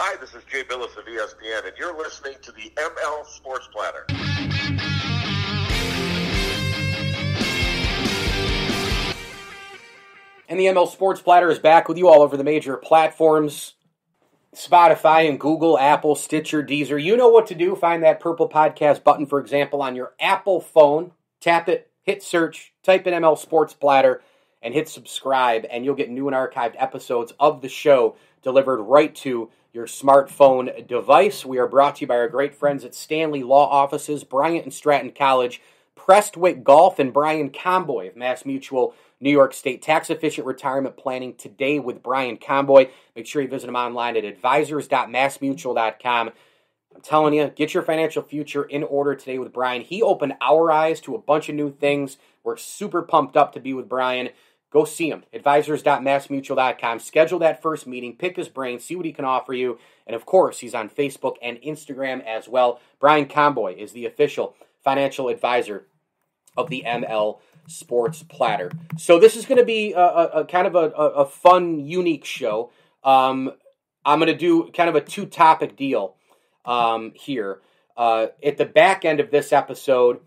Hi, this is Jay Billis of ESPN, and you're listening to the ML Sports Platter. And the ML Sports Platter is back with you all over the major platforms. Spotify and Google, Apple, Stitcher, Deezer. You know what to do. Find that purple podcast button, for example, on your Apple phone. Tap it, hit search, type in ML Sports Platter, and hit subscribe, and you'll get new and archived episodes of the show delivered right to your smartphone device. We are brought to you by our great friends at Stanley Law Offices, Bryant and Stratton College, Prestwick Golf, and Brian Comboy of Mass Mutual, New York State. Tax-efficient retirement planning today with Brian Comboy. Make sure you visit him online at advisors.massmutual.com. I'm telling you, get your financial future in order today with Brian. He opened our eyes to a bunch of new things. We're super pumped up to be with Brian. Go see him, advisors.massmutual.com. Schedule that first meeting, pick his brain, see what he can offer you. And of course, he's on Facebook and Instagram as well. Brian Comboy is the official financial advisor of the ML Sports Platter. So this is going to be a kind of a fun, unique show. I'm going to do kind of a two-topic deal here. At the back end of this episode,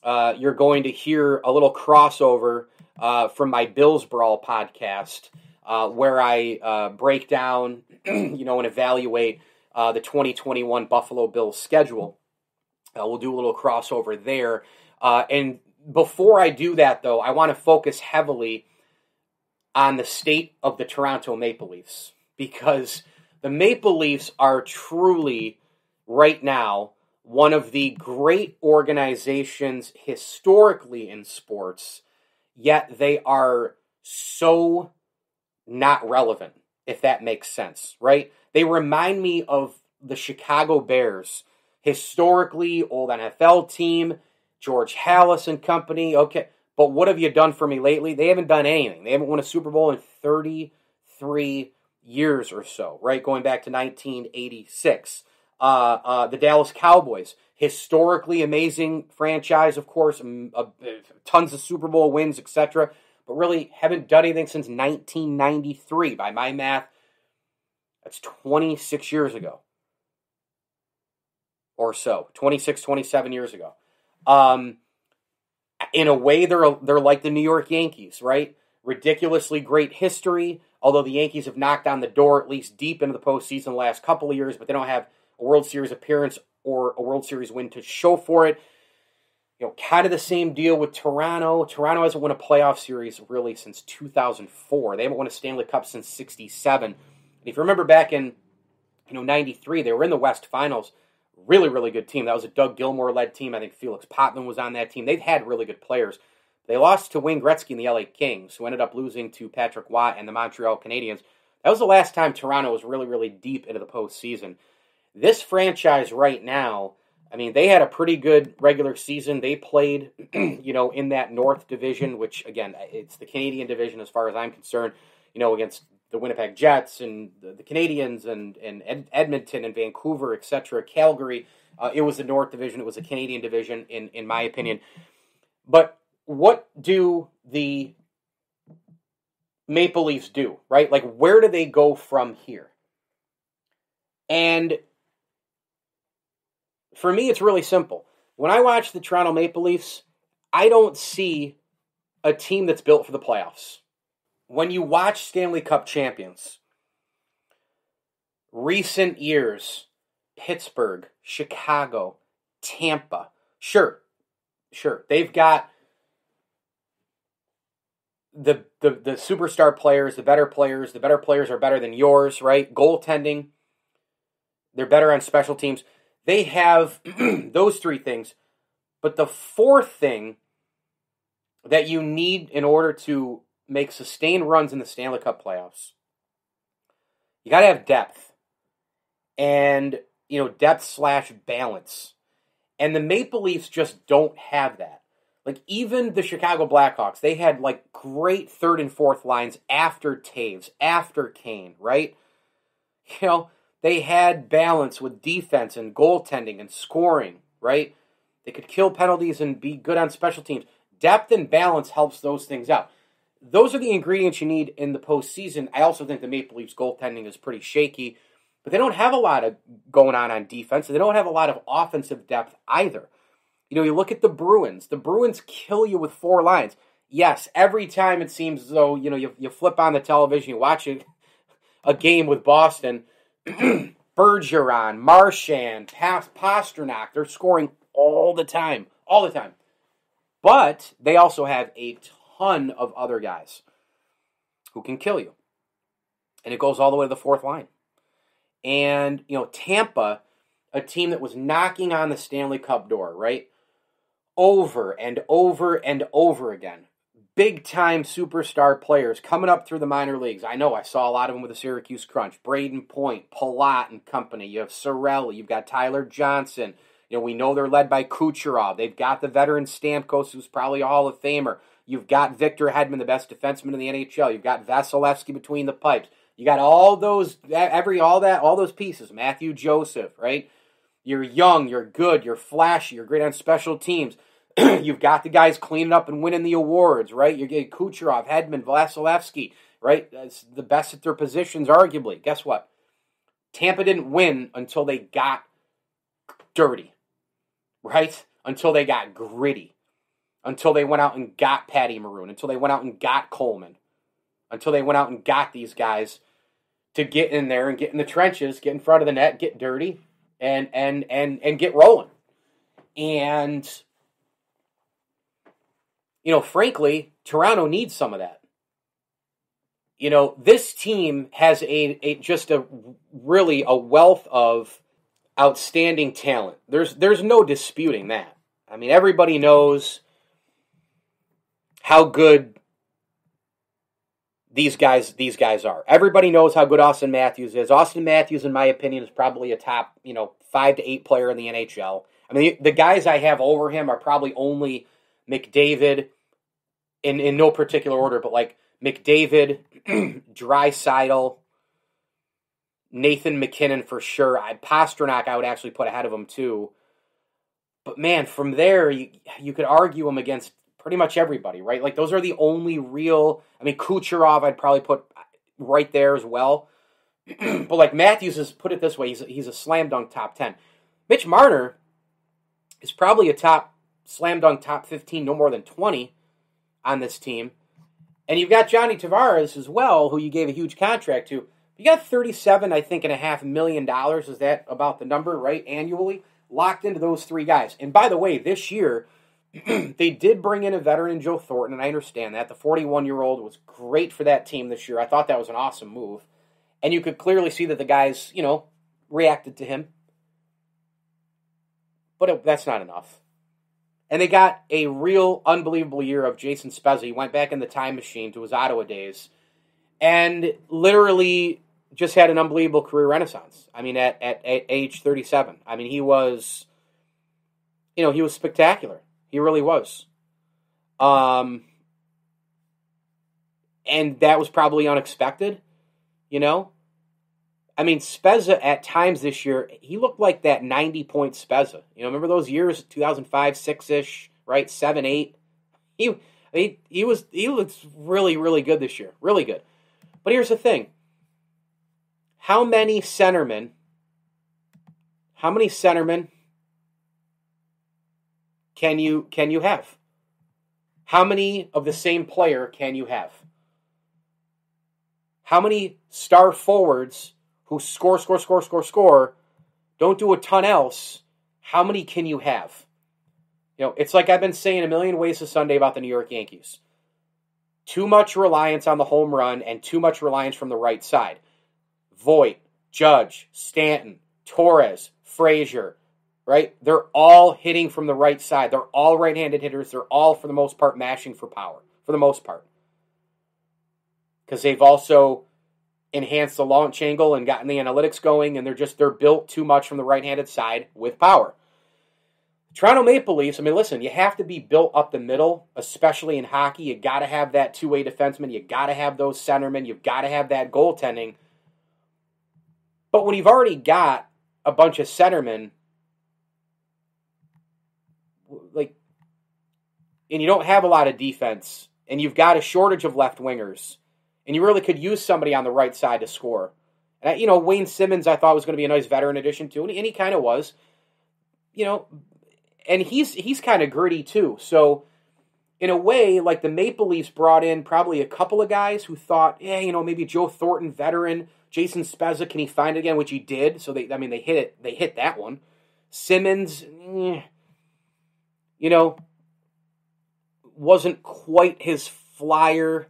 you're going to hear a little crossover from my Bills Brawl podcast, where I break down, and evaluate the 2021 Buffalo Bills schedule. We'll do a little crossover there. And before I do that, though, I want to focus heavily on the state of the Toronto Maple Leafs, because the Maple Leafs are truly, right now, one of the great organizations historically in sports, yet they are so not relevant, if that makes sense, right? They remind me of the Chicago Bears, historically old NFL team, George Halas and company. Okay, but what have you done for me lately? They haven't done anything. They haven't won a Super Bowl in 33 years or so, right? Going back to 1986. The Dallas Cowboys, historically amazing franchise, of course, tons of Super Bowl wins, etc., but really haven't done anything since 1993. By my math, that's 26 years ago or so, 26, 27 years ago. In a way, they're like the New York Yankees, right? Ridiculously great history, although the Yankees have knocked on the door at least deep into the postseason the last couple of years, but they don't have a World Series appearance or a World Series win to show for it. Kind of the same deal with Toronto. Toronto hasn't won a playoff series really since 2004. They haven't won a Stanley Cup since 67. And if you remember back in 93, they were in the West Finals. Really, really good team. That was a Doug Gilmour-led team. I think Felix Potvin was on that team. They've had really good players. They lost to Wayne Gretzky and the LA Kings, who ended up losing to Patrick Watt and the Montreal Canadiens. That was the last time Toronto was really, really deep into the postseason. This franchise right now, I mean, they had a pretty good regular season. They played, in that North Division, which, again, it's the Canadian division as far as I'm concerned, against the Winnipeg Jets and the Canadians and Edmonton and Vancouver, etc., Calgary. It was the North Division. It was a Canadian division, in my opinion. But what do the Maple Leafs do, right? Like, where do they go from here? And for me, it's really simple. When I watch the Toronto Maple Leafs, I don't see a team that's built for the playoffs. When you watch Stanley Cup champions, recent years, Pittsburgh, Chicago, Tampa, sure, they've got the superstar players, the better players are better than yours, right? Goaltending, they're better on special teams. They have those three things, but the fourth thing that you need in order to make sustained runs in the Stanley Cup playoffs, you got to have depth. And, depth/balance. And the Maple Leafs just don't have that. Like, even the Chicago Blackhawks, they had, great third and fourth lines after Taves, after Kane, right? They had balance with defense and goaltending and scoring, right? They could kill penalties and be good on special teams. Depth and balance helps those things out. Those are the ingredients you need in the postseason. I also think the Maple Leafs goaltending is pretty shaky. But they don't have a lot of going on defense. They don't have a lot of offensive depth either. You look at the Bruins. The Bruins kill you with 4 lines. Yes, every time it seems as though, you flip on the television, you watch a game with Boston, Bergeron, Marchand, Pasternak, they're scoring all the time. All the time. But they also have a ton of other guys who can kill you. And it goes all the way to the 4th line. And, Tampa, a team that was knocking on the Stanley Cup door, right? Over and over and over again. Big-time superstar players coming up through the minor leagues. I know, I saw a lot of them with the Syracuse Crunch. Braden Point, Palat and company. You have Cirelli. You've got Tyler Johnson. We know they're led by Kucherov. They've got the veteran Stamkos, who's probably a Hall of Famer. You've got Victor Hedman, the best defenseman in the NHL. You've got Vasilevsky between the pipes. You got all those pieces. Matthew Joseph, right? You're young, you're good, you're flashy, you're great on special teams. You've got the guys cleaning up and winning the awards, right? You're getting Kucherov, Hedman, Vasilevsky, right? That's the best at their positions, arguably. Guess what? Tampa didn't win until they got dirty, right? Until they got gritty. Until they went out and got Patty Maroon. Until they went out and got Coleman. Until they went out and got these guys to get in there and get in the trenches, get in front of the net, get dirty, and get rolling. And, frankly, Toronto needs some of that. This team has a really a wealth of outstanding talent. There's no disputing that. I mean, everybody knows how good these guys are. Everybody knows how good Austin Matthews is. Austin Matthews, in my opinion, is probably a top, 5 to 8 player in the NHL. I mean, the guys I have over him are probably only McDavid, in no particular order, but like McDavid, Draisaitl, Nathan McKinnon for sure. Pasternak I would actually put ahead of him too. But man, from there, you could argue him against pretty much everybody, right? Like, those are the only real... I mean, Kucherov I'd probably put right there as well. But, like, Matthews has put it this way. He's a slam dunk top 10. Mitch Marner is probably a top slam dunk top 15, no more than 20 on this team. And you've got Johnny Tavares as well, who you gave a huge contract to. You got $37.5 million. Is that about the number, right? Annually? Locked into those 3 guys. And by the way, this year... they did bring in a veteran in Joe Thornton, and I understand that. The 41-year-old was great for that team this year. I thought that was an awesome move. And you could clearly see that the guys, reacted to him. But that's not enough. And they got a real unbelievable year of Jason Spezza. He went back in the time machine to his Ottawa days and literally just had an unbelievable career renaissance. I mean, at age 37. I mean, he was spectacular. He really was. And that was probably unexpected, I mean, Spezza at times this year, he looked like that 90-point Spezza. Remember those years, 2005, 6-ish, right? 7, 8. He looks really, really good this year. Really good. But here's the thing. How many centermen can you have? How many of the same player can you have? How many star forwards who score, don't do a ton else, how many can you have? It's like I've been saying a million ways to Sunday about the New York Yankees. Too much reliance on the home run and too much reliance from the right side. Voit, Judge, Stanton, Torres, Frazier, right? They're all hitting from the right side. They're all right-handed hitters. They're all, for the most part, mashing for power, for the most part. Because they've also enhanced the launch angle and gotten the analytics going, and they're built too much from the right-handed side with power. Toronto Maple Leafs, I mean, listen, you have to be built up the middle, especially in hockey. You got to have that two-way defenseman. You got to have those centermen. You've got to have that goaltending. But when you've already got a bunch of centermen, and you don't have a lot of defense, and you've got a shortage of left wingers, and you really could use somebody on the right side to score, And, Wayne Simmons I thought was going to be a nice veteran addition too, and he kind of was. And he's kind of gritty too. So, in a way, like the Maple Leafs brought in probably a couple of guys who thought, maybe Joe Thornton, veteran, Jason Spezza, can he find it again? Which he did. So they hit it. They hit that one. Simmons, wasn't quite his flyer.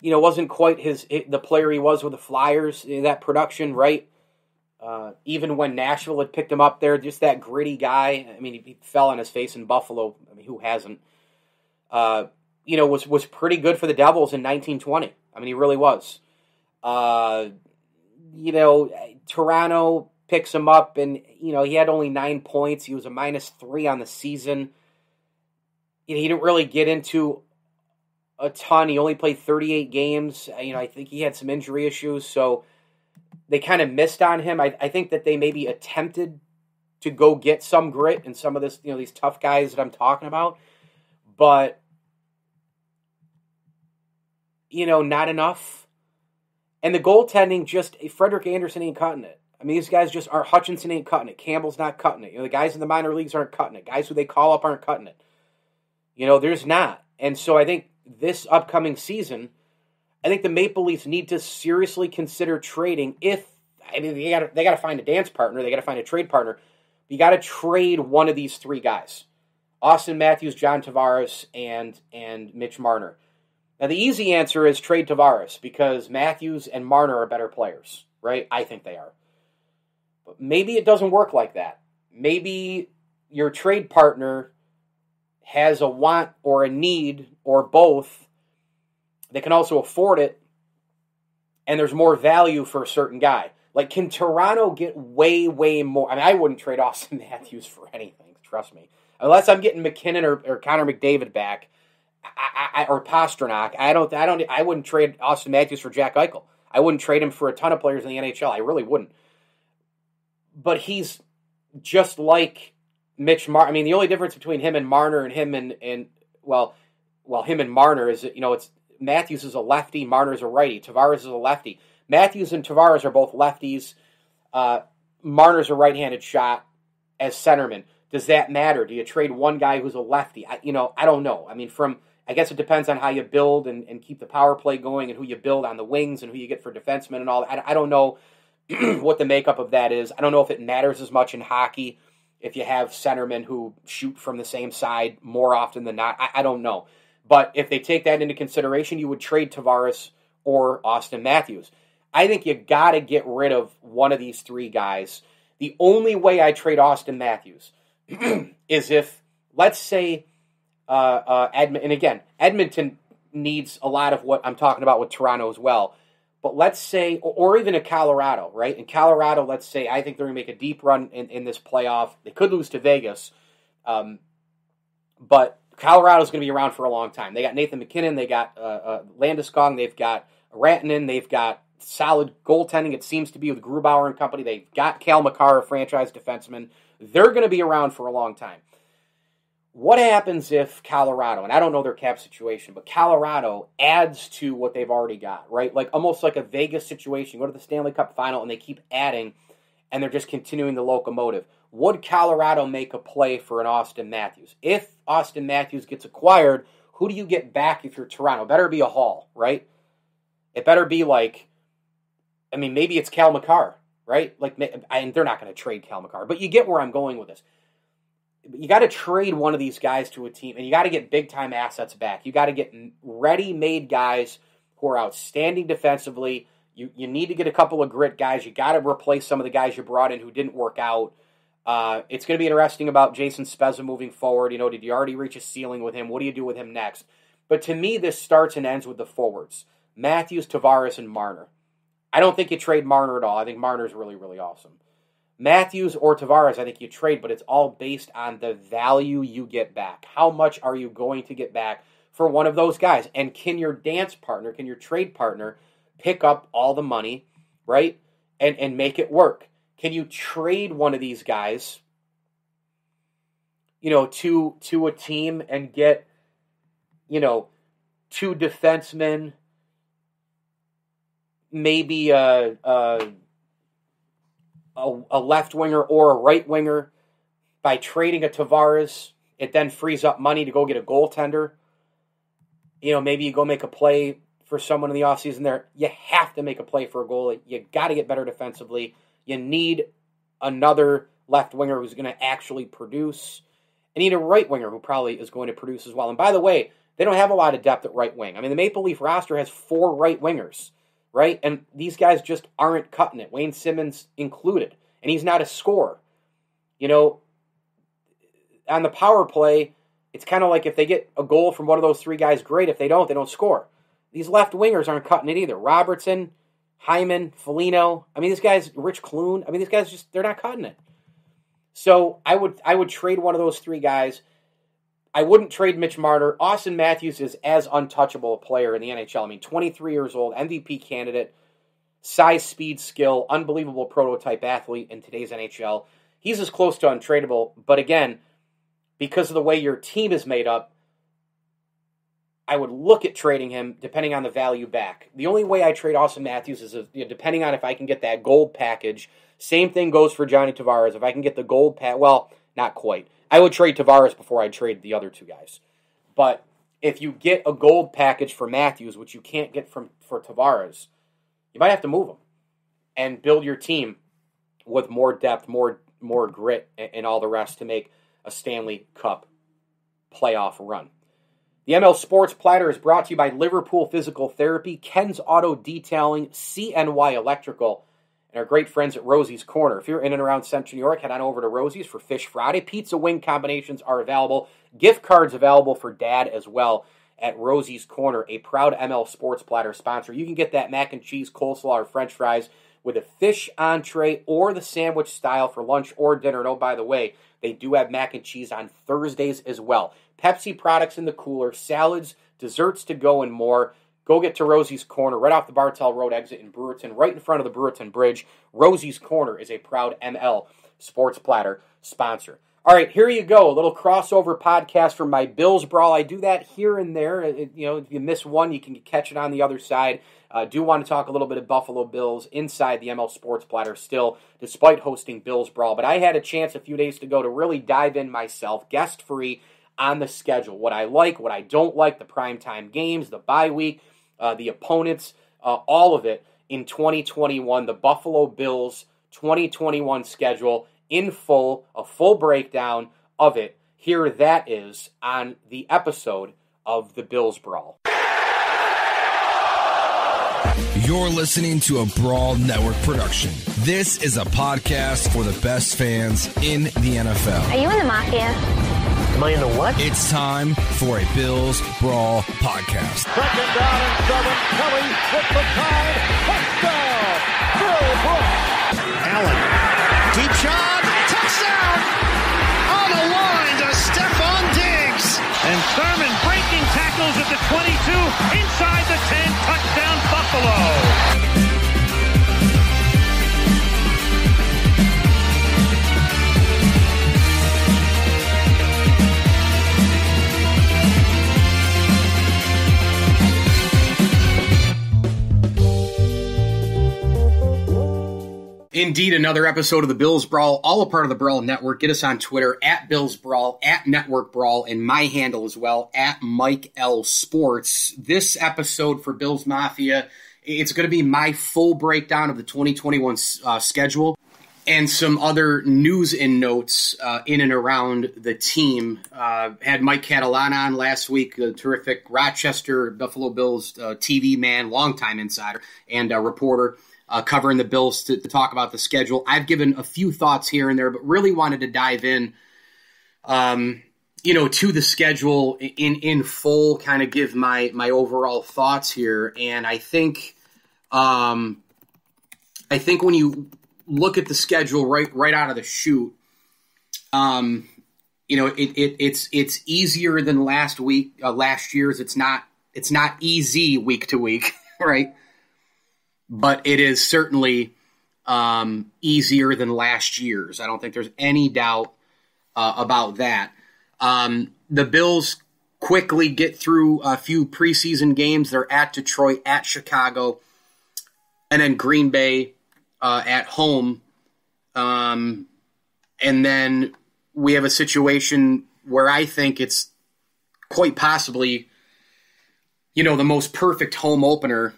Wasn't quite the player he was with the Flyers, that production, right? Even when Nashville had picked him up there, just that gritty guy. I mean, he fell on his face in Buffalo. I mean, who hasn't? Was pretty good for the Devils in 1920. I mean, he really was. Toronto picks him up, and, he had only 9 points. He was a -3 on the season. He didn't really get into a ton. He only played 38 games. I think he had some injury issues, so they kind of missed on him. I think that they maybe attempted to go get some grit and some of this, these tough guys that I'm talking about, but not enough. And the goaltending, just Frederik Andersen ain't cutting it. I mean, these guys just aren't. Hutchinson ain't cutting it. Campbell's not cutting it. The guys in the minor leagues aren't cutting it. Guys who they call up aren't cutting it. There's not. And so I think this upcoming season, I think the Maple Leafs need to seriously consider trading. They got to find a dance partner. They got to find a trade partner. You got to trade one of these three guys: Austin Matthews, John Tavares, and Mitch Marner. Now the easy answer is trade Tavares because Matthews and Marner are better players, right? I think they are. But maybe it doesn't work like that. Maybe your trade partner has a want or a need or both. They can also afford it, and there's more value for a certain guy. Like, can Toronto get way, way more? I mean, I wouldn't trade Austin Matthews for anything, trust me. Unless I'm getting McKinnon or Connor McDavid back, or Pasternak. I wouldn't trade Austin Matthews for Jack Eichel. I wouldn't trade him for a ton of players in the NHL. I really wouldn't. But he's just like Mitch Marner. I mean, the only difference between him and Marner and him and him and Marner is that, it's Matthews is a lefty, Marner's a righty. Tavares is a lefty. Matthews and Tavares are both lefties. Marner's a right-handed shot as centerman. Does that matter? Do you trade one guy who's a lefty? I don't know. I mean, I guess it depends on how you build and keep the power play going and who you build on the wings and who you get for defensemen and all that. I don't know what the makeup of that is. I don't know if it matters as much in hockey if you have centermen who shoot from the same side more often than not. I don't know. But if they take that into consideration, you would trade Tavares or Austin Matthews. I think you got to get rid of one of these three guys. The only way I trade Austin Matthews is if, let's say, Edmonton needs a lot of what I'm talking about with Toronto as well. But let's say, or even a Colorado, right? In Colorado, let's say, I think they're going to make a deep run in this playoff. They could lose to Vegas, but Colorado's going to be around for a long time. They got Nathan McKinnon, they got Landeskog, they've got Rantanen, they've got solid goaltending, it seems to be, with Grubauer and company. They've got Cal McCarr, a franchise defenseman. They're going to be around for a long time. What happens if Colorado, and I don't know their cap situation, but Colorado adds to what they've already got, right? Like almost like a Vegas situation. Go to the Stanley Cup final and they keep adding, and they're just continuing the locomotive. Would Colorado make a play for an Austin Matthews? If Austin Matthews gets acquired, who do you get back if you're Toronto? It better be a haul, right? It better be like, I mean, maybe it's Cal McCarr, right? Like, and they're not going to trade Cal McCarr, but you get where I'm going with this. You got to trade one of these guys to a team, and you got to get big-time assets back. You got to get ready-made guys who are outstanding defensively. You need to get a couple of grit guys. You got to replace some of the guys you brought in who didn't work out. It's going to be interesting about Jason Spezza moving forward. Did you already reach a ceiling with him? What do you do with him next? But to me, this starts and ends with the forwards. Matthews, Tavares, and Marner. I don't think you trade Marner at all. I think Marner's really, really awesome. Matthews or Tavares, I think you trade, but it's all based on the value you get back. How much are you going to get back for one of those guys? And can your dance partner, can your trade partner pick up all the money, right, and make it work? Can you trade one of these guys, to a team and get, 2 defensemen, maybe a left winger or a right winger by trading a Tavares. It then frees up money to go get a goaltender. Maybe you go make a play for someone in the offseason there. You have to make a play for a goalie. You got to get better defensively. You need another left winger who's going to actually produce. And you need a right winger who probably is going to produce as well. And by the way, they don't have a lot of depth at right wing. I mean, the Maple Leaf roster has 4 right wingers, right? And these guys just aren't cutting it, Wayne Simmons included. And he's not a scorer. On the power play, it's kind of like if they get a goal from one of those 3 guys, great. If they don't score. These left wingers aren't cutting it either. Robertson, Hyman, Foligno. I mean, these guys, Rich Kloon. I mean, these guys they're not cutting it. So I would trade one of those 3 guys. I wouldn't trade Mitch Marner. Austin Matthews is as untouchable a player in the NHL. I mean, 23 years old, MVP candidate, size, speed, skill, unbelievable prototype athlete in today's NHL. He's as close to untradeable, but again, because of the way your team is made up, I would look at trading him depending on the value back. The only way I trade Austin Matthews is depending on if I can get that gold package. Same thing goes for Johnny Tavares. If I can get the gold pack, well, not quite. I would trade Tavares before I trade the other 2 guys. But if you get a gold package for Matthews, which you can't get for Tavares, you might have to move him and build your team with more depth, more grit, and all the rest to make a Stanley Cup playoff run. The ML Sports Platter is brought to you by Liverpool Physical Therapy, Ken's Auto Detailing, CNY Electrical, and our great friends at Rosie's Corner. If you're in and around Central New York, head on over to Rosie's for Fish Friday. Pizza wing combinations are available. Gift cards available for Dad as well at Rosie's Corner, a proud ML Sports Platter sponsor. You can get that mac and cheese, coleslaw, or French fries with a fish entree or the sandwich style for lunch or dinner. And oh, by the way, they do have mac and cheese on Thursdays as well. Pepsi products in the cooler, salads, desserts to go, and more. Go get to Rosie's Corner, right off the Bartell Road exit in Brewerton, right in front of the Brewerton Bridge. Rosie's Corner is a proud ML Sports Platter sponsor. All right, here you go. A little crossover podcast from my Bills Brawl. I do that here and there. If you miss one, you can catch it on the other side. Do want to talk a little bit of Buffalo Bills inside the ML Sports Platter still, despite hosting Bills Brawl. But I had a chance a few days ago to really dive in myself, guest-free, on the schedule. What I like, what I don't like, the primetime games, the bye week, the opponents, all of it in 2021. The Buffalo Bills 2021 schedule in full, a full breakdown of it. Here that is on the episode of the Bills Brawl. You're listening to a Brawl Network production. This is a podcast for the best fans in the NFL. Are you in the Mafia? Am I in the what? It's time for a Bills Brawl podcast. 2nd down and 7. Kelly with the time. Touchdown! Bill Brooks. Allen. Deep shot. Touchdown! On the line to Stephon Diggs. And Thurman breaking tackles at the 22. Inside the 10. Touchdown Buffalo. Indeed, another episode of the Bills Brawl, all a part of the Brawl Network. Get us on Twitter, at Bills Brawl, at Network Brawl, and my handle as well, at Mike L Sports. This episode for Bills Mafia, it's going to be my full breakdown of the 2021 schedule and some other news and notes in and around the team. Had Mike Catalan on last week, a terrific Rochester Buffalo Bills TV man, longtime insider and reporter. Covering the Bills to talk about the schedule. I've given a few thoughts here and there, but really wanted to dive in, to the schedule in full, kind of give my overall thoughts here. And I think when you look at the schedule right out of the chute, it's easier than last year's. It's not easy week to week, right? But it is certainly easier than last year's. I don't think there's any doubt about that. The Bills quickly get through a few preseason games. They're at Detroit, at Chicago, and then Green Bay at home. And then we have a situation where I think it's quite possibly, the most perfect home opener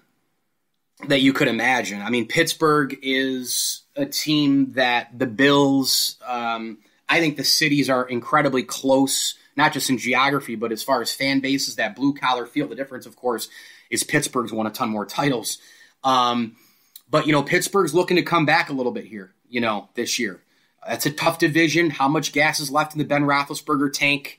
that you could imagine. I mean, Pittsburgh is a team that the Bills, I think the cities are incredibly close, not just in geography, but as far as fan bases, that blue-collar feel. The difference, of course, is Pittsburgh's won a ton more titles. But Pittsburgh's looking to come back a little bit here, this year. That's a tough division. How much gas is left in the Ben Roethlisberger tank?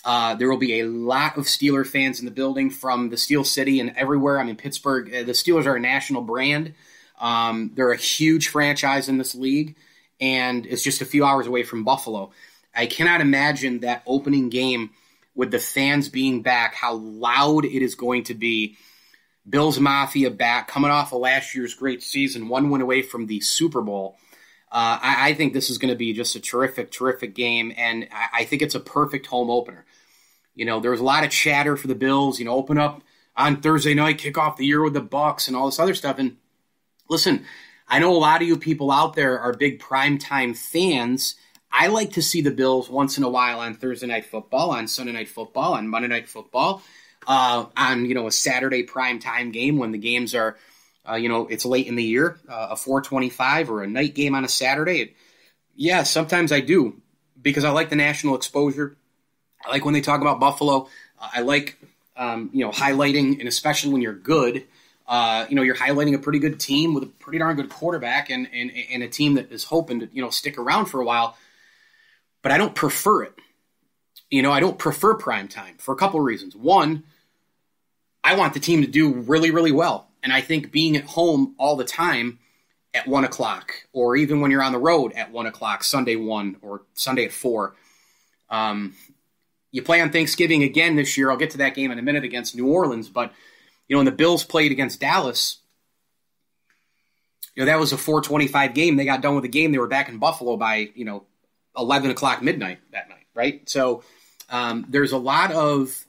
There will be a lot of Steeler fans in the building from the Steel City and everywhere. I mean, Pittsburgh, the Steelers are a national brand. They're a huge franchise in this league, and it's just a few hours away from Buffalo. I cannot imagine that opening game with the fans being back, how loud it is going to be. Bills Mafia back, coming off of last year's great season, one win away from the Super Bowl. I think this is going to be just a terrific, terrific game, and I think it's a perfect home opener. There was a lot of chatter for the Bills, open up on Thursday night, kick off the year with the Bucs and all this other stuff. And listen, I know a lot of you people out there are big primetime fans. I like to see the Bills once in a while on Thursday Night Football, on Sunday Night Football, on Monday Night Football, on, a Saturday primetime game when the games are, it's late in the year, a 4:25 or a night game on a Saturday. Yeah, sometimes I do because I like the national exposure. I like when they talk about Buffalo. I like, highlighting, and especially when you're good, you're highlighting a pretty good team with a pretty darn good quarterback and a team that is hoping to, stick around for a while. But I don't prefer it. I don't prefer primetime for a couple of reasons. One, I want the team to do really, really well. And I think being at home all the time at 1 o'clock, or even when you're on the road at 1 o'clock, Sunday 1 or Sunday at 4, you play on Thanksgiving again this year. I'll get to that game in a minute against New Orleans. But, when the Bills played against Dallas, that was a 4:25 game. They got done with the game. They were back in Buffalo by, 11 o'clock midnight that night, right? So there's a lot of,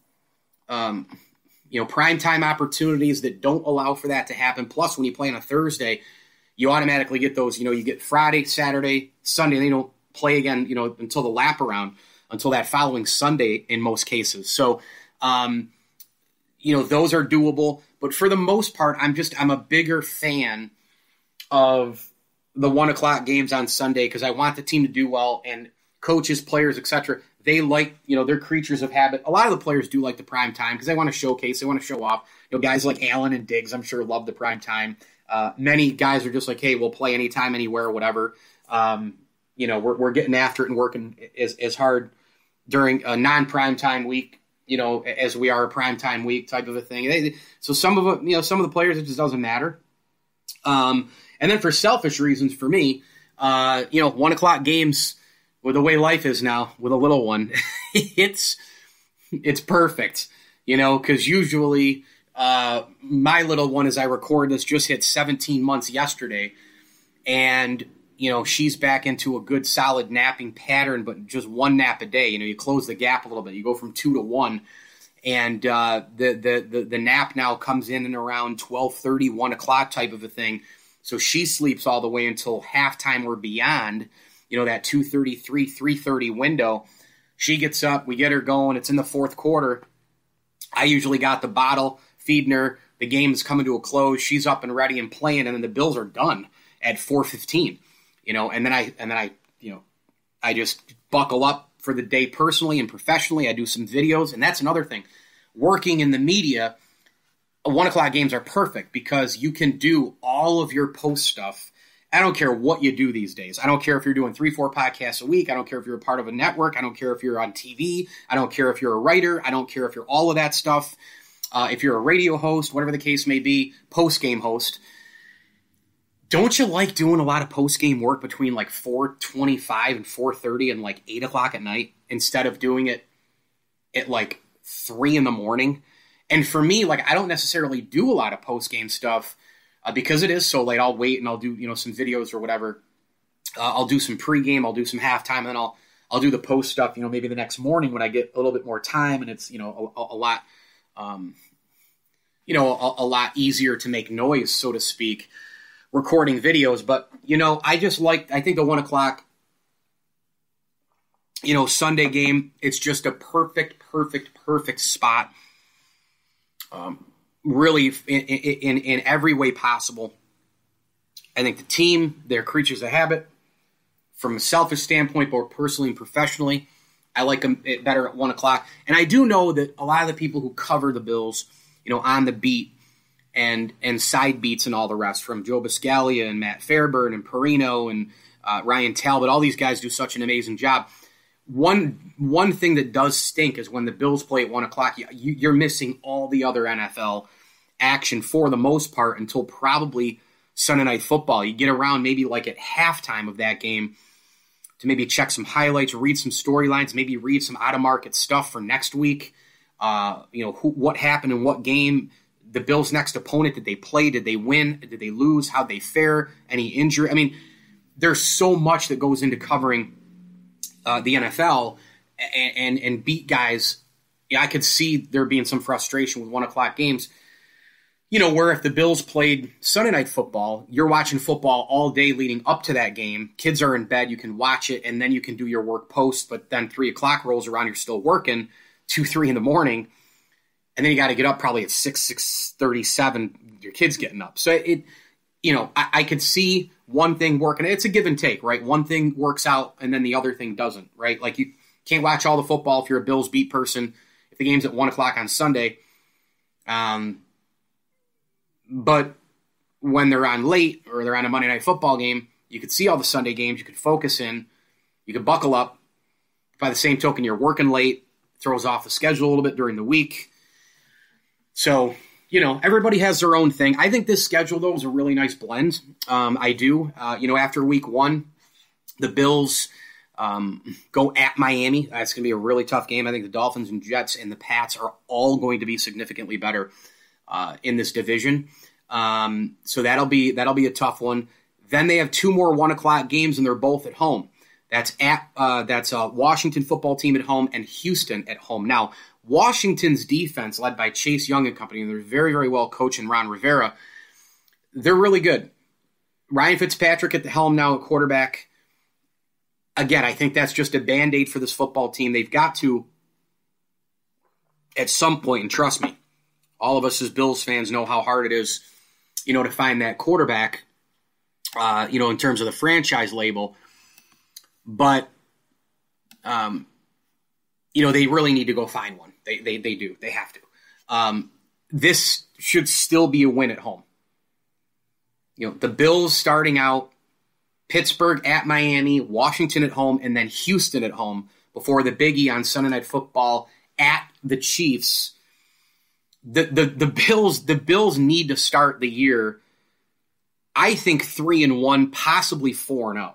primetime opportunities that don't allow for that to happen. Plus, when you play on a Thursday, you automatically get those, you get Friday, Saturday, Sunday, and they don't play again, until the lap around, until that following Sunday in most cases. So, those are doable. But for the most part, I'm a bigger fan of the 1 o'clock games on Sunday because I want the team to do well, and coaches, players, etc. They like, they're creatures of habit. A lot of the players do like the prime time because they want to showcase, they want to show off. Guys like Allen and Diggs, I'm sure, love the prime time. Many guys are just like, hey, we'll play anytime, anywhere, whatever. We're getting after it and working as hard during a non-prime time week, as we are a prime time week type of a thing. So some of it, some of the players, it just doesn't matter. And then for selfish reasons, for me, 1 o'clock games with the way life is now with a little one, it's perfect, because usually my little one, as I record this, just hit 17 months yesterday, and she's back into a good solid napping pattern, but just one nap a day. You close the gap a little bit. You go from 2 to 1, and the nap now comes in and around 12:30, 1 o'clock type of a thing. So she sleeps all the way until halftime or beyond, that 2:33, 3:30 window. She gets up, we get her going. It's in the fourth quarter. I usually got the bottle, feeding her. The game is coming to a close. She's up and ready and playing, and then the Bills are done at 4:15. And then I just buckle up for the day personally and professionally. I do some videos, and that's another thing. Working in the media, 1 o'clock games are perfect because you can do all of your post stuff. I don't care what you do these days. I don't care if you're doing 3-4 podcasts a week. I don't care if you're a part of a network. I don't care if you're on TV. I don't care if you're a writer. I don't care if you're all of that stuff. If you're a radio host, whatever the case may be, post-game host. Don't you like doing a lot of post-game work between like 4:25 and 4:30 and like 8 o'clock at night instead of doing it at like 3 in the morning? And for me, like, I don't necessarily do a lot of post-game stuff because it is so late. I'll wait and I'll do, some videos or whatever. I'll do some pregame, I'll do some halftime, and then I'll do the post stuff, maybe the next morning when I get a little bit more time and it's, a lot, a lot easier to make noise, so to speak. recording videos. But, I think the 1 o'clock, Sunday game, it's just a perfect spot. Really in every way possible. I think the team, they're creatures of habit. From a selfish standpoint, both personally and professionally, I like them better at 1 o'clock. And I do know that a lot of the people who cover the Bills, on the beat and side beats and all the rest, from Joe Biscaglia and Matt Fairburn and Perino and Ryan Talbot, all these guys do such an amazing job. One thing that does stink is when the Bills play at 1 o'clock, you're missing all the other NFL action for the most part until probably Sunday Night Football. You get around maybe like at halftime of that game to maybe check some highlights, read some storylines, maybe read some out-of-market stuff for next week. What happened in what game, the Bills' next opponent, did they play, did they win, did they lose, how'd they fare, any injury. I mean, there's so much that goes into covering the NFL and beat guys. I could see there being some frustration with 1 o'clock games. Where if the Bills played Sunday Night Football, you're watching football all day leading up to that game. Kids are in bed, you can watch it, and then you can do your work post, but then 3 o'clock rolls around, you're still working 2, 3 in the morning, and then you got to get up probably at 6:37, your kid's getting up. So I could see one thing working. It's a give and take, right? One thing works out, and then the other thing doesn't, right? Like, you can't watch all the football if you're a Bills beat person, if the game's at 1 o'clock on Sunday. But when they're on late or they're on a Monday Night Football game, you could see all the Sunday games. You could focus in. You could buckle up. By the same token, you're working late. Throws off the schedule a little bit during the week. So, everybody has their own thing. I think this schedule, though, is a really nice blend. I do. After week 1, the Bills go at Miami. That's going to be a really tough game. I think the Dolphins and Jets and the Pats are all going to be significantly better in this division. So that'll be a tough one. Then they have 2 more 1 o'clock games, and they're both at home. That's Washington football team at home and Houston at home. Now, Washington's defense, led by Chase Young and company, and they're very, very well coached in Ron Rivera, they're really good. Ryan Fitzpatrick at the helm now at quarterback. Again, I think that's just a Band-Aid for this football team. They've got to, at some point, and trust me, all of us as Bills fans know how hard it is, to find that quarterback, in terms of the franchise label. But, they really need to go find one. They do. They have to. This should still be a win at home. The Bills starting out, Pittsburgh at Miami, Washington at home, and then Houston at home before the biggie on Sunday Night Football at the Chiefs. The Bills need to start the year, I think, 3-1, possibly 4-0.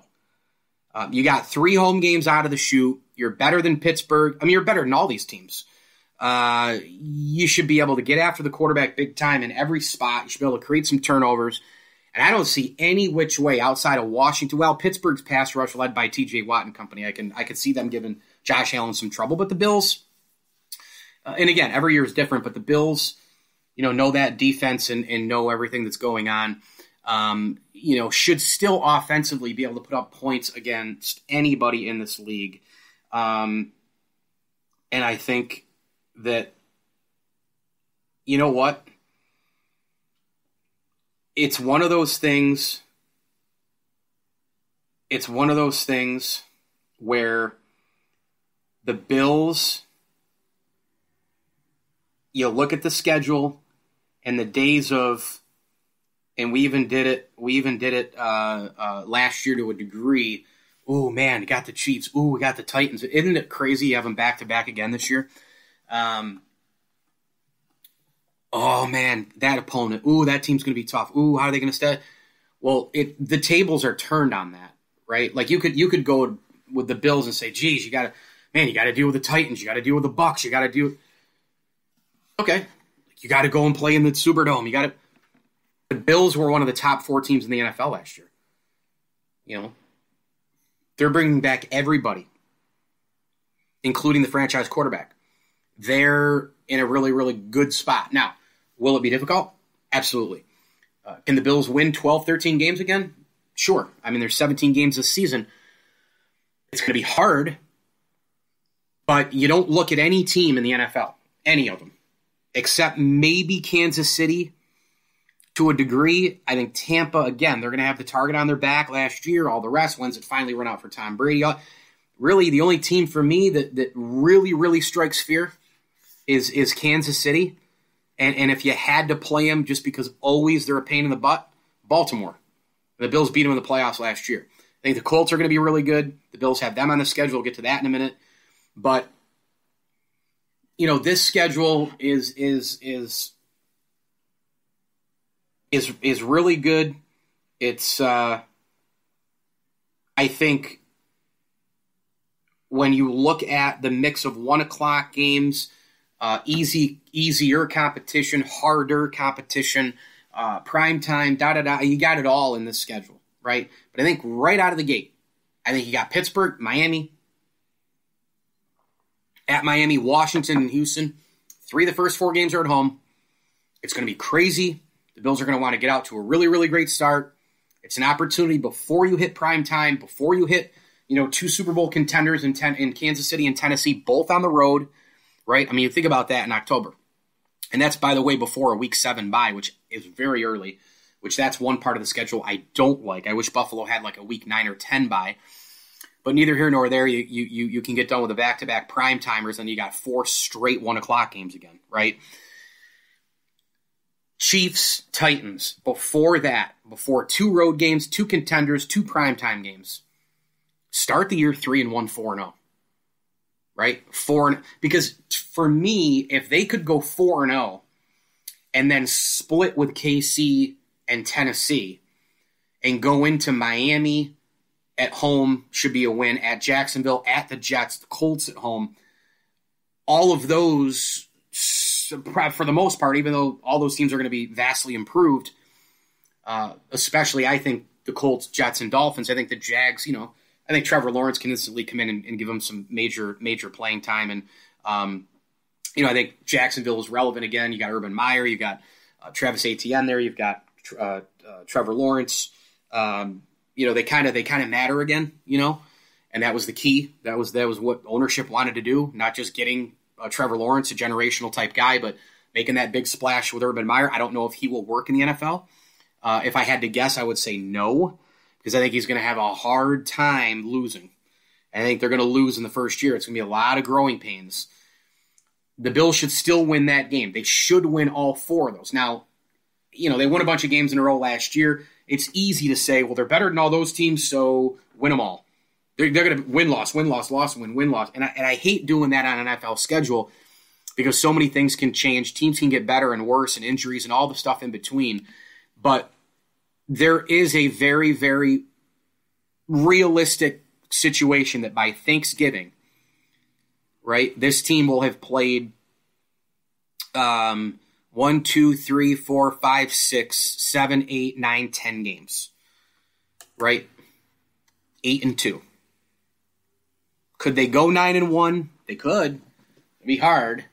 You got 3 home games out of the chute. You're better than Pittsburgh. I mean, you're better than all these teams. You should be able to get after the quarterback big time in every spot. You should be able to create some turnovers. And I don't see any which way outside of Washington. Well, Pittsburgh's pass rush led by T.J. Watt and company. I could see them giving Josh Allen some trouble. But the Bills, and again, every year is different, but the Bills, know that defense and know everything that's going on. Should still offensively be able to put up points against anybody in this league. And I think that, you know what? It's one of those things where the Bills, you look at the schedule and the days of, and we even did it last year to a degree. Oh man, you got the Chiefs. Ooh, we got the Titans. Isn't it crazy you have them back to back again this year? Oh man, that opponent. Ooh, that team's going to be tough. Ooh, how are they going to stay? Well, the tables are turned on that, right? Like you could go with the Bills and say, geez, you got to deal with the Titans. You got to deal with the Bucs. You got to do. Okay, you got to go and play in the Superdome. The Bills were one of the top 4 teams in the NFL last year. They're bringing back everybody, including the franchise quarterback. They're in a really, really good spot. Now, will it be difficult? Absolutely. Can the Bills win 12, 13 games again? Sure. I mean, there's 17 games this season. It's going to be hard, but you don't look at any team in the NFL, any of them, except maybe Kansas City to a degree. I think Tampa, again, they're going to have the target on their back last year. All the rest, when's it finally run out for Tom Brady? Really, the only team for me that really, really strikes fear is Kansas City. And if you had to play them just because always they're a pain in the butt, Baltimore. The Bills beat them in the playoffs last year. I think the Colts are going to be really good. The Bills have them on the schedule. We'll get to that in a minute. But, this schedule is really good. It's, I think, when you look at the mix of 1 o'clock games, easier competition, harder competition, prime time, you got it all in this schedule, right? But I think right out of the gate, I think you got Pittsburgh, Miami, at Miami, Washington, and Houston. 3 of the first 4 games are at home. It's going to be crazy. The Bills are going to want to get out to a really, really great start. It's an opportunity before you hit prime time, before you hit, 2 Super Bowl contenders in Kansas City and Tennessee, both on the road, right? I mean, you think about that in October. And that's, by the way, before a Week 7 bye, which is very early, which that's one part of the schedule I don't like. I wish Buffalo had like a Week 9 or 10 bye. But neither here nor there, you can get done with the back-to-back prime timers, and you got 4 straight 1 o'clock games again, right? Chiefs, Titans, before 2 road games, 2 contenders, 2 primetime games. Start the year 3-1, 4-0. Right? Because for me, if they could go 4-0 and then split with KC and Tennessee and go into Miami at home, should be a win, at Jacksonville, at the Jets, the Colts at home, all of those, for the most part, even though all those teams are going to be vastly improved, especially I think the Colts, Jets, and Dolphins, I think the Jags, I think Trevor Lawrence can instantly come in and give them some major playing time. And, I think Jacksonville is relevant again. You got Urban Meyer. You got Travis Etienne there. You've got Trevor Lawrence. They kind of matter again, and that was the key. That was what ownership wanted to do, not just getting Trevor Lawrence, a generational type guy, but making that big splash with Urban Meyer. I don't know if he will work in the NFL. If I had to guess, I would say no, because I think he's going to have a hard time losing. I think they're going to lose in the first year. It's going to be a lot of growing pains. The Bills should still win that game. They should win all 4 of those. Now, they won a bunch of games in a row last year. It's easy to say, well, they're better than all those teams, so win them all. They're going to win, loss, loss, win, loss. And I hate doing that on an NFL schedule because so many things can change. Teams can get better and worse and injuries and all the stuff in between. But there is a very, very realistic situation that by Thanksgiving, right, this team will have played 1, 2, 3, 4, 5, 6, 7, 8, 9, 10 games. Right? 8-2. Could they go 9-1? They could. It'd be hard.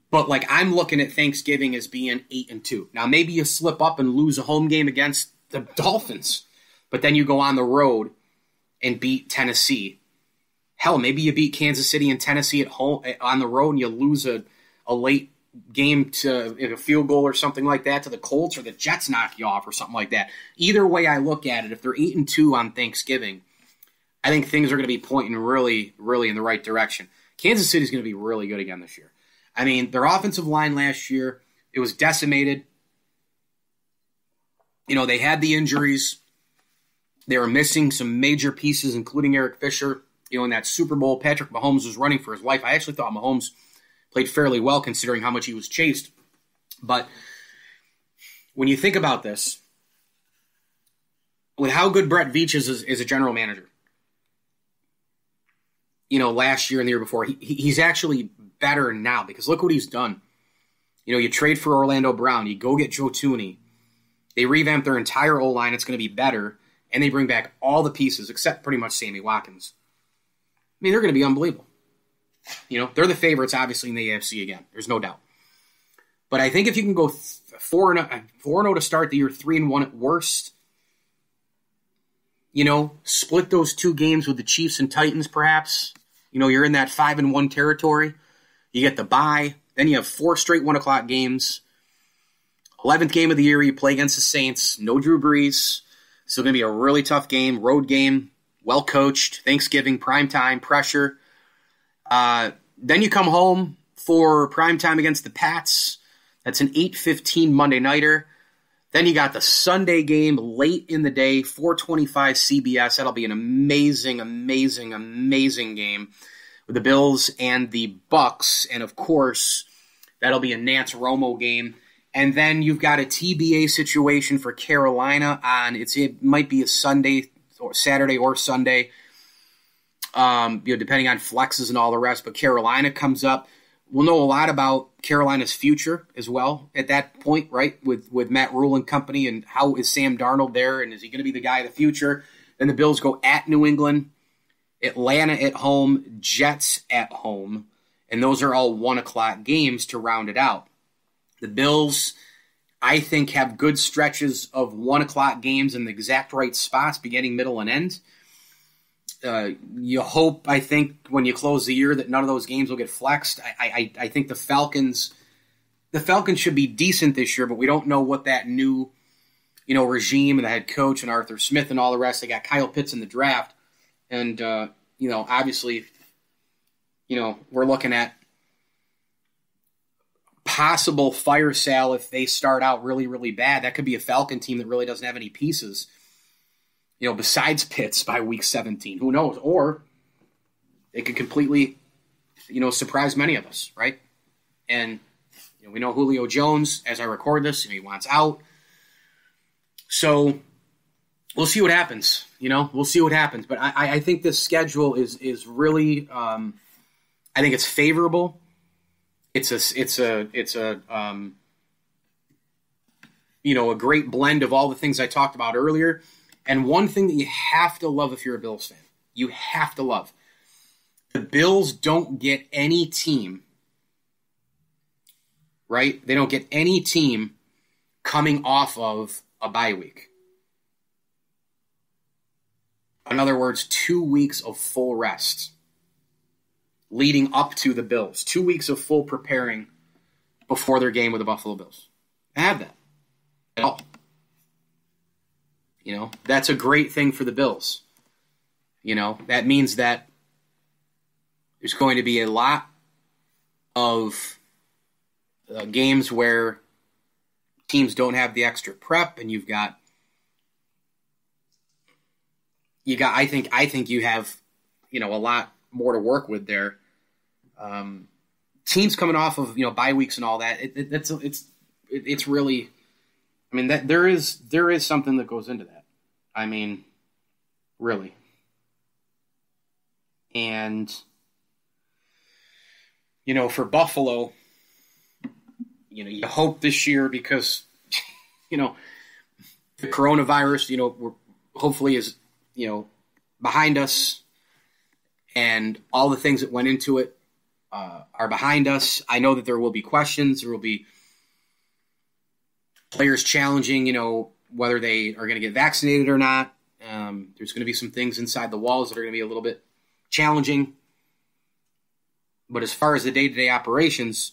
But I'm looking at Thanksgiving as being 8-2. Now maybe you slip up and lose a home game against the Dolphins, but then you go on the road and beat Tennessee. Hell, maybe you beat Kansas City and Tennessee at home on the road and you lose a late game to a field goal or something like that to the Colts, or the Jets knock you off or something like that. Either way I look at it, if they're 8-2 on Thanksgiving, I think things are going to be pointing really, really in the right direction. Kansas City is going to be really good again this year. I mean, their offensive line last year, it was decimated. They had the injuries. They were missing some major pieces, including Eric Fisher. In that Super Bowl, Patrick Mahomes was running for his life. I actually thought Mahomes played fairly well considering how much he was chased. But when you think about this, with how good Brett Veach is as a general manager, last year and the year before, he's actually better now because look what he's done. You trade for Orlando Brown. You go get Joe Thuney. They revamp their entire O-line. It's going to be better. And they bring back all the pieces except pretty much Sammy Watkins. I mean, they're going to be unbelievable. They're the favorites, obviously, in the AFC again. There's no doubt. But I think if you can go 4-0 to start the year, 3-1 at worst. Split those 2 games with the Chiefs and Titans, perhaps. You're in that 5-1 territory. You get the bye. Then you have 4 straight 1 o'clock games. 11th game of the year, you play against the Saints. No Drew Brees. Still going to be a really tough game, road game, well coached, Thanksgiving, primetime, pressure. Then you come home for primetime against the Pats. That's an 8:15 Monday nighter. Then you got the Sunday game late in the day, 4:25 CBS. That'll be an amazing, amazing, amazing game with the Bills and the Bucks. And, of course, that'll be a Nance Romo game. And then you've got a TBA situation for Carolina on it might be a Sunday or Saturday or Sunday, depending on flexes and all the rest. But Carolina comes up. We'll know a lot about Carolina's future as well at that point, right? With Matt Rule and company, and how is Sam Darnold there, and is he going to be the guy of the future? Then the Bills go at New England, Atlanta at home, Jets at home, and those are all 1 o'clock games to round it out. The Bills, I think, have good stretches of 1 o'clock games in the exact right spots, beginning, middle, and end. You hope, I think, when you close the year that none of those games will get flexed. I think the Falcons should be decent this year, but we don't know what that new, regime and the head coach and Arthur Smith and all the rest. They got Kyle Pitts in the draft, and obviously, we're looking at possible fire sale if they start out really, really bad. That could be a Falcon team that really doesn't have any pieces, besides Pitts by week 17. Who knows? Or it could completely, surprise many of us, right? And we know Julio Jones, as I record this, he wants out. So we'll see what happens. We'll see what happens. But I think this schedule is really, I think it's favorable. It's a great blend of all the things I talked about earlier. And one thing that you have to love if you're a Bills fan, you have to love, the Bills don't get any team, right? They don't get any team coming off of a bye week. In other words, 2 weeks of full rest leading up to the Bills. 2 weeks of full preparing before their game with the Buffalo Bills. I have that at all. That's a great thing for the Bills. That means that there's going to be a lot of games where teams don't have the extra prep, and I think you have, a lot more to work with there. Teams coming off of, bye weeks and all that. It's really, that there is something that goes into that. Really. And, for Buffalo, you hope this year because, the coronavirus, we're hopefully is, behind us, and all the things that went into it are behind us. I know that there will be questions. There will be players challenging, whether they are going to get vaccinated or not. There's going to be some things inside the walls that are going to be a little bit challenging. But as far as the day-to-day operations,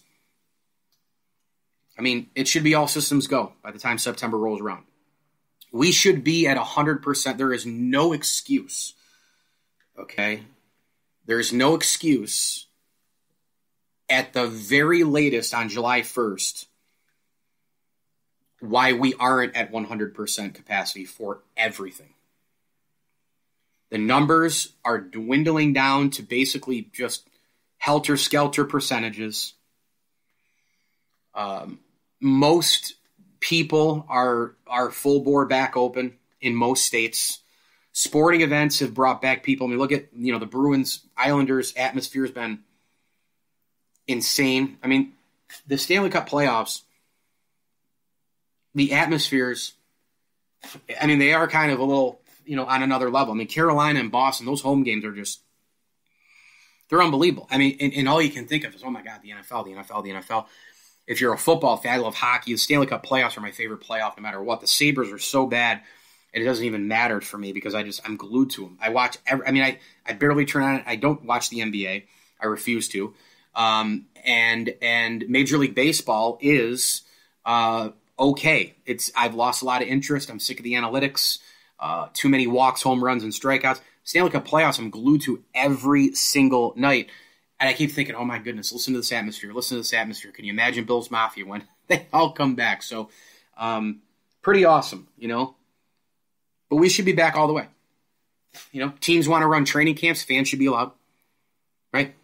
it should be all systems go by the time September rolls around. We should be at 100%. There is no excuse, okay? There is no excuse at the very latest on July 1st why we aren't at 100% capacity for everything. The numbers are dwindling down to basically just helter-skelter percentages. Most people are full bore back open in most states. Sporting events have brought back people. Look at, the Bruins, Islanders atmosphere has been insane. The Stanley Cup playoffs, the atmospheres, they are kind of a little, on another level. Carolina and Boston, those home games are just, they're unbelievable. And all you can think of is, oh my God, the NFL. if you're a football fan, I love hockey. The Stanley Cup playoffs are my favorite playoff no matter what. The Sabres are so bad, and it doesn't even matter for me because I'm glued to them. I watch I barely turn on it. I don't watch the NBA. I refuse to. And Major League Baseball is okay. I've lost a lot of interest. I'm sick of the analytics. Too many walks, home runs, and strikeouts. Stanley Cup playoffs I'm glued to every single night. And I keep thinking, oh my goodness, listen to this atmosphere. Listen to this atmosphere. Can you imagine Bills Mafia when they all come back? So pretty awesome, But we should be back all the way. Teams want to run training camps. Fans should be allowed. Right?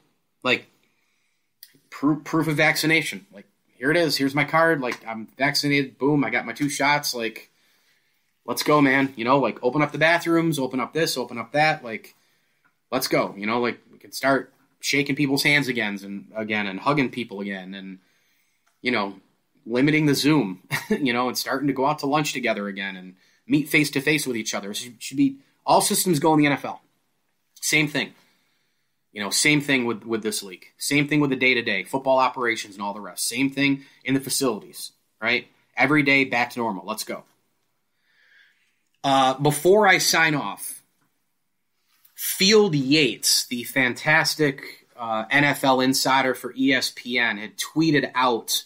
Like, proof of vaccination. Like, here it is. Here's my card. Like, I'm vaccinated. Boom, I got my 2 shots. Like, let's go, man. Like, open up the bathrooms, open up this, open up that. Like, let's go. Like, we can start shaking people's hands again and hugging people again and, limiting the Zoom, and starting to go out to lunch together again and meet face-to-face with each other. It should be all systems go in the NFL. Same thing. Same thing with this league. Same thing with the day-to-day, football operations and all the rest. Same thing in the facilities, right? Every day back to normal. Let's go. Before I sign off, Field Yates, the fantastic NFL insider for ESPN, had tweeted out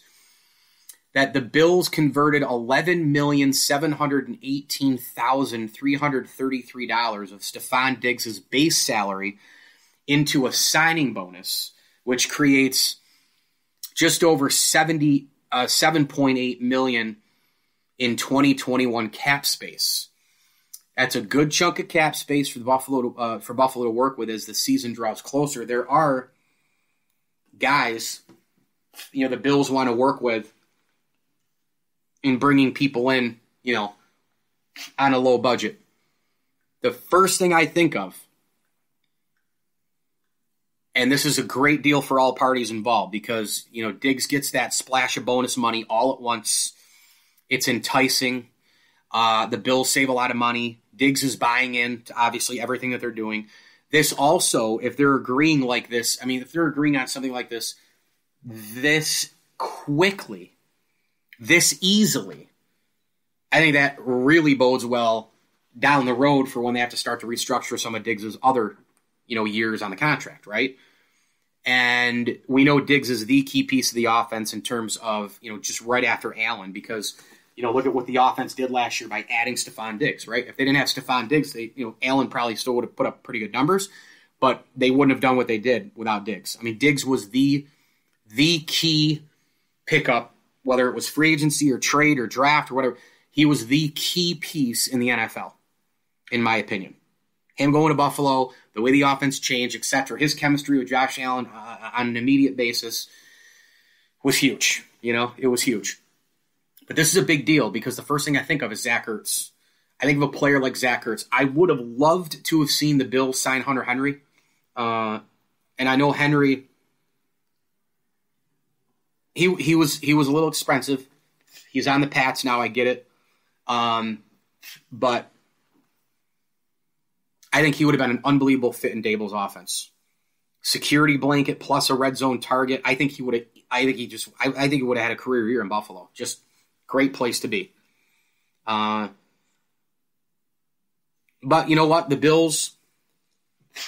that the Bills converted $11,718,333 of Stephon Diggs' base salary into a signing bonus, which creates just over $7.8 million in 2021 cap space. That's a good chunk of cap space for Buffalo to work with as the season draws closer. There are guys, the Bills want to work with in bringing people in, on a low budget. The first thing I think of, and this is a great deal for all parties involved because, Diggs gets that splash of bonus money all at once. It's enticing. The Bills save a lot of money. Diggs is buying in to obviously everything that they're doing. This also, if they're agreeing like this, if they're agreeing on something like this quickly, this easily, I think that really bodes well down the road for when they have to start to restructure some of Diggs' other, years on the contract, right? And we know Diggs is the key piece of the offense in terms of, just right after Allen because – look at what the offense did last year by adding Stephon Diggs, right? If they didn't have Stephon Diggs, Allen probably still would have put up pretty good numbers, but they wouldn't have done what they did without Diggs. Diggs was the key pickup, whether it was free agency or trade or draft or whatever. He was the key piece in the NFL, in my opinion. Him going to Buffalo, the way the offense changed, etc. His chemistry with Josh Allen on an immediate basis was huge. It was huge. But this is a big deal because the first thing I think of is Zach Ertz. I think of a player like Zach Ertz. I would have loved to have seen the Bills sign Hunter Henry. And I know Henry, he was a little expensive. He's on the Pats now, I get it. But I think he would have been an unbelievable fit in Dable's offense. Security blanket plus a red zone target. I think he would have had a career year in Buffalo. Just great place to be. But you know what? The Bills,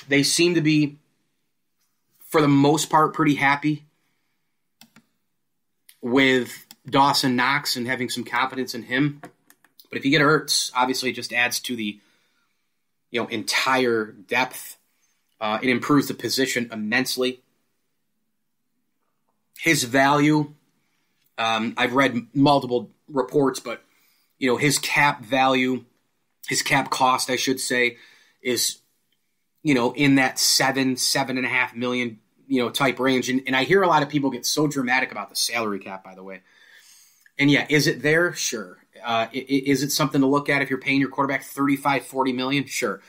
they seem to be, for the most part, pretty happy with Dawson Knox and having some confidence in him. But if you get Ertz, obviously it just adds to the entire depth. It improves the position immensely. His value, I've read multiple reports, but his cap value, his cap cost, I should say, is in that $7.5 million type range. And I hear a lot of people get so dramatic about the salary cap, by the way. And yeah, is it there? Sure. Is it something to look at if you're paying your quarterback $35-40 million? Sure.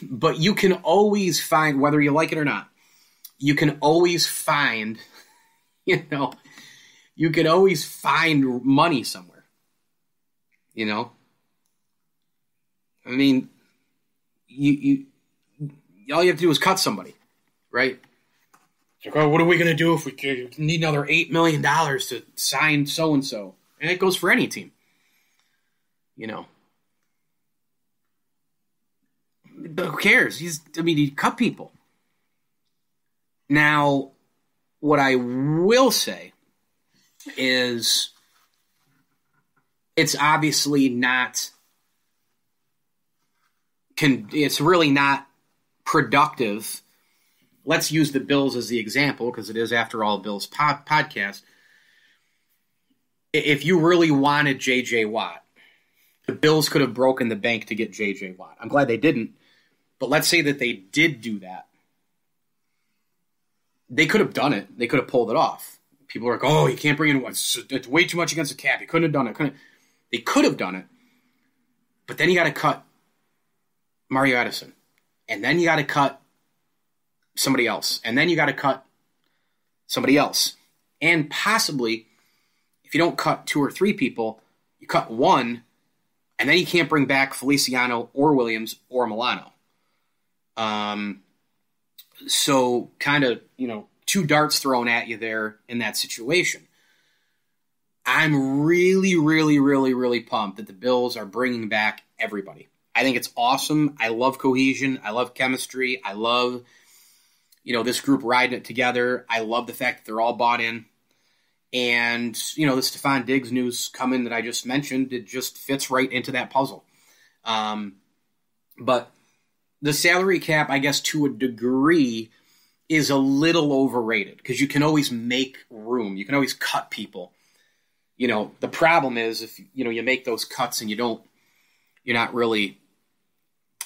But you can always find, whether you like it or not, you can always find, you can always find money somewhere. You all you have to do is cut somebody, right? It's like, oh, what are we going to do if we need another $8 million to sign so-and-so? And it goes for any team. You know. But who cares? He cut people. Now, what I will say is it's obviously not, it's really not productive. Let's use the Bills as the example because it is, after all, Bills podcast. If you really wanted J.J. Watt, the Bills could have broken the bank to get J.J. Watt. I'm glad they didn't. But let's say that they did do that. They could have done it. They could have pulled it off. People are like, oh, you can't bring in one. It's way too much against the cap. You couldn't have done it. They could have done it. But then you got to cut Mario Edison. And then you got to cut somebody else. And then you got to cut somebody else. And possibly, if you don't cut 2 or 3 people, you cut one, and then you can't bring back Feliciano or Williams or Milano. So kind of, 2 darts thrown at you there in that situation. I'm really, really, really, really pumped that the Bills are bringing back everybody. I think it's awesome. I love cohesion. I love chemistry. I love, this group riding it together. I love the fact that they're all bought in. And, the Stephon Diggs news coming that I just mentioned, it just fits right into that puzzle. But the salary cap, I guess, to a degree, is a little overrated because you can always make room. You can always cut people. The problem is if, you make those cuts and you're not really,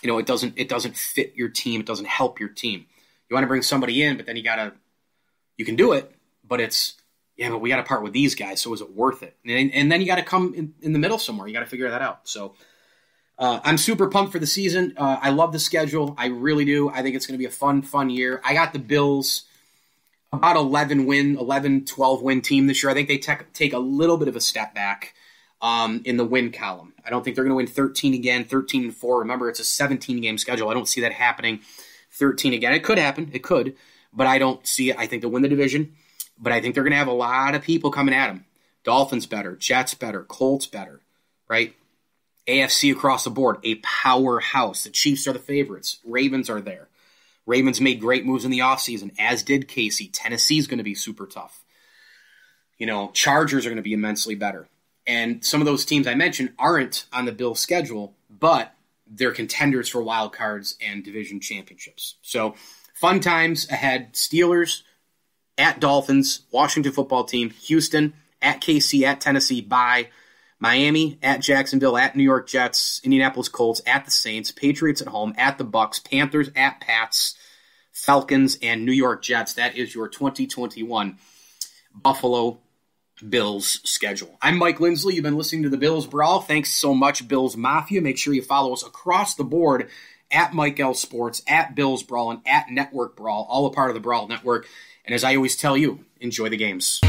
it doesn't fit your team. It doesn't help your team. You want to bring somebody in, but then you can do it, but but we got to part with these guys. So is it worth it? And then you got to come in the middle somewhere. You got to figure that out. So I'm super pumped for the season. I love the schedule. I really do. I think it's going to be a fun year. I got the Bills about 12 win team this year. I think they take a little bit of a step back in the win column. I don't think they're going to win 13 again, 13-4. Remember, it's a 17-game schedule. I don't see that happening 13 again. It could happen. It could. But I don't see it. I think they'll win the division. But I think they're going to have a lot of people coming at them. Dolphins better. Jets better. Colts better. Right? AFC across the board, a powerhouse. The Chiefs are the favorites. Ravens are there. Ravens made great moves in the offseason, as did Casey. Tennessee's going to be super tough. Chargers are going to be immensely better. And some of those teams I mentioned aren't on the Bills' schedule, but they're contenders for wild cards and division championships. So fun times ahead. Steelers at Dolphins, Washington football team, Houston, at KC, at Tennessee, bye. Miami, at Jacksonville, at New York Jets, Indianapolis Colts, at the Saints, Patriots at home, at the Bucks, Panthers, at Pats, Falcons, and New York Jets. That is your 2021 Buffalo Bills schedule. I'm Mike Lindsley. You've been listening to the Bills Brawl. Thanks so much, Bills Mafia. Make sure you follow us across the board at Mike L Sports, at Bills Brawl, and at Network Brawl, all a part of the Brawl Network. And as I always tell you, enjoy the games.